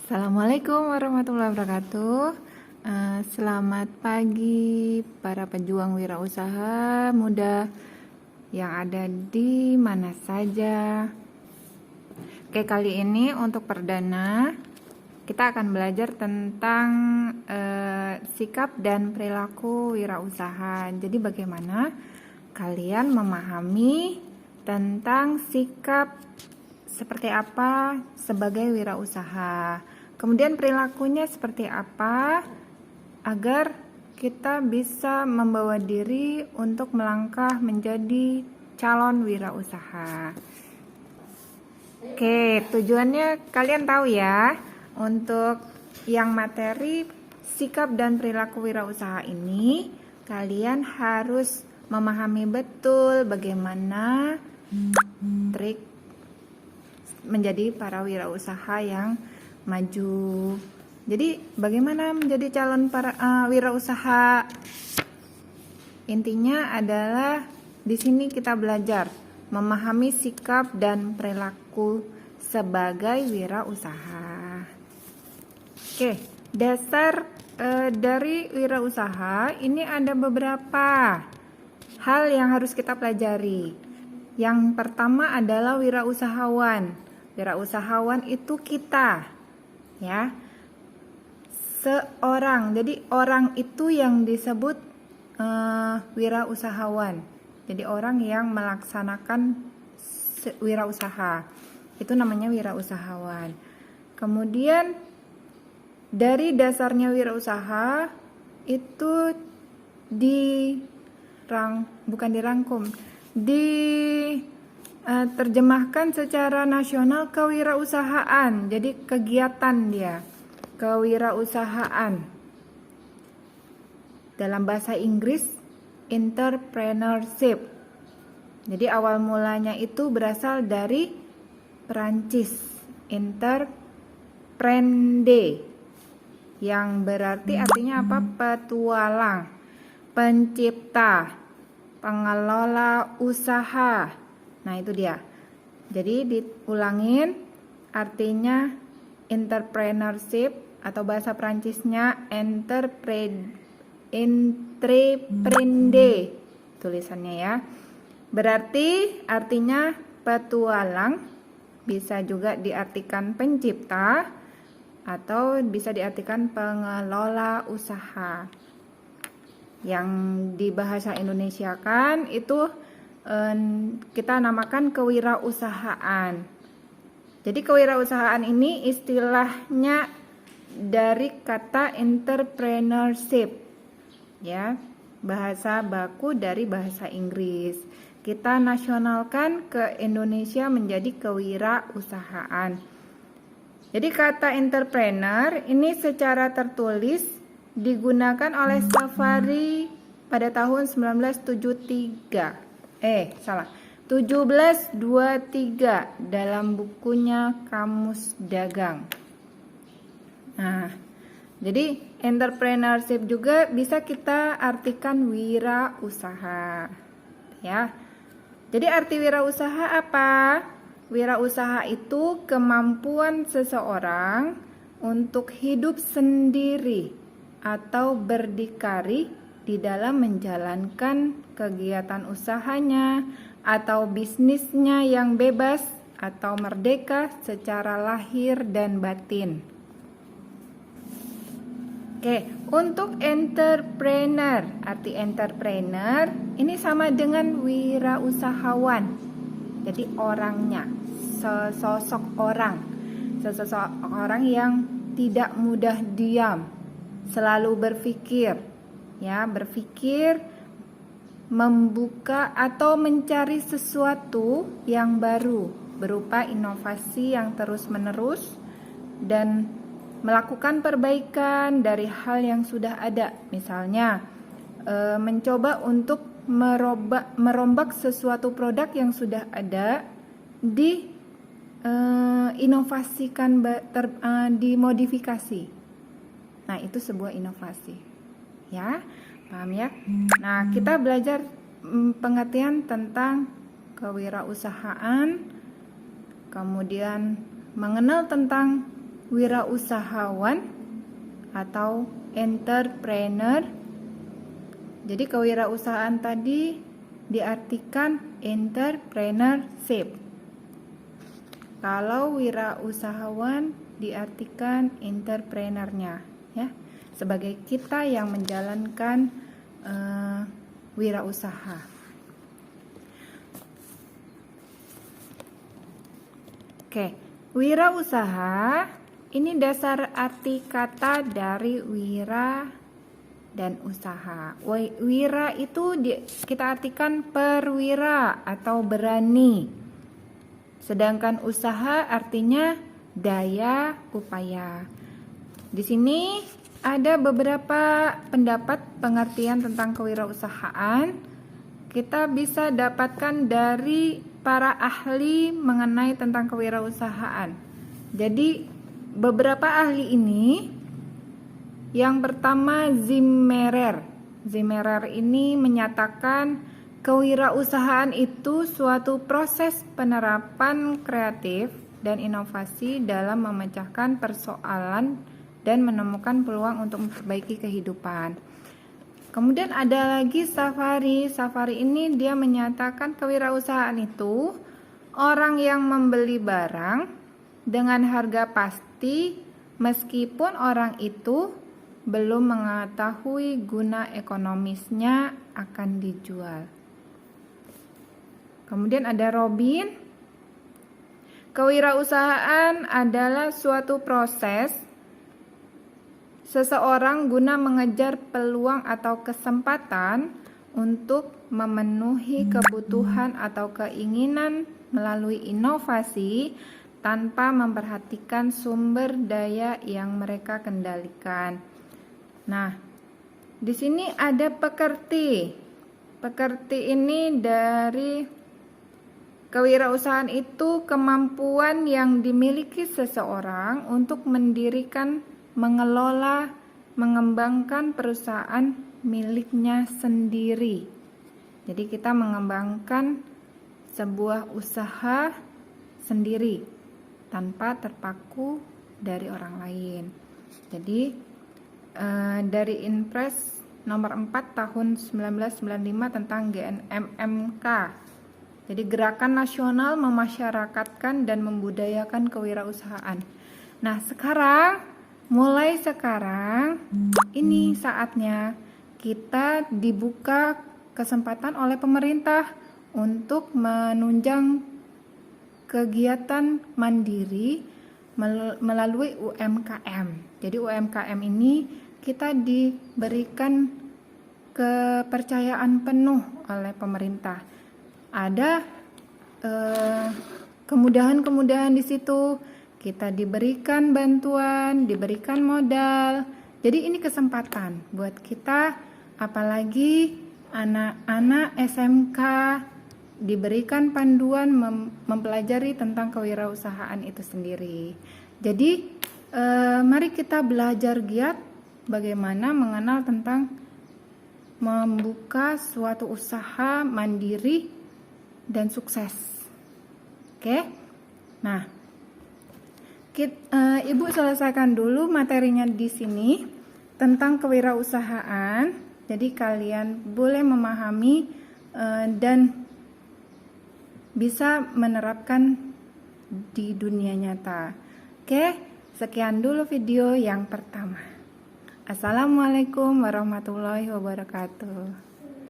Assalamualaikum warahmatullahi wabarakatuh. Selamat pagi para pejuang wirausaha muda yang ada di mana saja. Oke, kali ini untuk perdana kita akan belajar tentang sikap dan perilaku wirausaha. Jadi bagaimana kalian memahami tentang sikap seperti apa sebagai wirausaha, kemudian perilakunya seperti apa agar kita bisa membawa diri untuk melangkah menjadi calon wirausaha. Oke, tujuannya kalian tahu ya. Untuk yang materi sikap dan perilaku wirausaha ini, kalian harus memahami betul bagaimana trik menjadi para wirausaha yang maju. Jadi bagaimana menjadi calon para wirausaha? Intinya adalah di sini kita belajar memahami sikap dan perilaku sebagai wirausaha. Oke, dasar dari wirausaha ini ada beberapa hal yang harus kita pelajari. Yang pertama adalah wirausahawan. Wirausahawan itu kita, ya, seorang. Jadi orang itu yang disebut wirausahawan. Jadi orang yang melaksanakan wirausaha itu namanya wirausahawan. Kemudian dari dasarnya wirausaha itu terjemahkan secara nasional kewirausahaan. Jadi kegiatan dia, kewirausahaan. Dalam bahasa Inggris, entrepreneurship. Jadi awal mulanya itu berasal dari Perancis, entreprendre, yang berarti artinya apa? Petualang, pencipta, pengelola usaha. Nah, itu dia. Jadi diulangin, artinya entrepreneurship atau bahasa Prancisnya entreprendre tulisannya ya. Berarti artinya petualang, bisa juga diartikan pencipta atau bisa diartikan pengelola usaha. Yang di bahasa Indonesia kan itu kita namakan kewirausahaan. Jadi kewirausahaan ini istilahnya dari kata entrepreneurship, ya, bahasa baku dari bahasa Inggris. Kita nasionalkan ke Indonesia menjadi kewirausahaan. Jadi kata entrepreneur ini secara tertulis digunakan oleh Safari pada tahun 1723 dalam bukunya Kamus Dagang. Nah, jadi entrepreneurship juga bisa kita artikan wirausaha, ya. Jadi arti wirausaha apa? Wirausaha itu kemampuan seseorang untuk hidup sendiri atau berdikari di dalam menjalankan kegiatan usahanya atau bisnisnya yang bebas atau merdeka secara lahir dan batin. Oke, untuk entrepreneur, arti entrepreneur ini sama dengan wirausahawan. Jadi orangnya, sesosok orang yang tidak mudah diam, selalu berpikir, membuka atau mencari sesuatu yang baru berupa inovasi yang terus-menerus dan melakukan perbaikan dari hal yang sudah ada. Misalnya mencoba untuk merombak sesuatu produk yang sudah ada, inovasikan, dimodifikasi. Nah, itu sebuah inovasi, ya, paham ya? Nah, kita belajar pengertian tentang kewirausahaan, kemudian mengenal tentang wirausahawan atau entrepreneur. Jadi kewirausahaan tadi diartikan entrepreneurship. Kalau wirausahawan diartikan entrepreneurnya, ya, sebagai kita yang menjalankan wirausaha. Oke, wirausaha ini dasar arti kata dari wira dan usaha. Wira itu kita artikan perwira atau berani. Sedangkan usaha artinya daya upaya. Di sini ada beberapa pendapat pengertian tentang kewirausahaan. Kita bisa dapatkan dari para ahli mengenai tentang kewirausahaan. Jadi beberapa ahli ini, yang pertama Zimmerer. Zimmerer ini menyatakan kewirausahaan itu suatu proses penerapan kreatif dan inovasi dalam memecahkan persoalan dan menemukan peluang untuk memperbaiki kehidupan. Kemudian ada lagi Safari. Safari ini dia menyatakan kewirausahaan itu orang yang membeli barang dengan harga pasti meskipun orang itu belum mengetahui guna ekonomisnya akan dijual. Kemudian ada Robin. Kewirausahaan adalah suatu proses seseorang guna mengejar peluang atau kesempatan untuk memenuhi kebutuhan atau keinginan melalui inovasi tanpa memperhatikan sumber daya yang mereka kendalikan. Nah, di sini ada pekerti. Pekerti ini dari kewirausahaan itu kemampuan yang dimiliki seseorang untuk mendirikan, mengelola, mengembangkan perusahaan miliknya sendiri. Jadi kita mengembangkan sebuah usaha sendiri tanpa terpaku dari orang lain. Jadi dari Inpres nomor 4 tahun 1995 tentang GNMMK. Jadi Gerakan Nasional Memasyarakatkan dan Membudayakan Kewirausahaan. Nah, mulai sekarang ini saatnya kita dibuka kesempatan oleh pemerintah untuk menunjang kegiatan mandiri melalui UMKM. Jadi UMKM ini kita diberikan kepercayaan penuh oleh pemerintah. Ada kemudahan-kemudahan di situ, kita diberikan bantuan, diberikan modal. Jadi ini kesempatan buat kita, apalagi anak-anak SMK diberikan panduan mempelajari tentang kewirausahaan itu sendiri. Jadi mari kita belajar giat bagaimana mengenal tentang membuka suatu usaha mandiri dan sukses. Oke. Nah, Ibu selesaikan dulu materinya di sini tentang kewirausahaan. Jadi kalian boleh memahami dan bisa menerapkan di dunia nyata. Oke, sekian dulu video yang pertama. Assalamualaikum warahmatullahi wabarakatuh.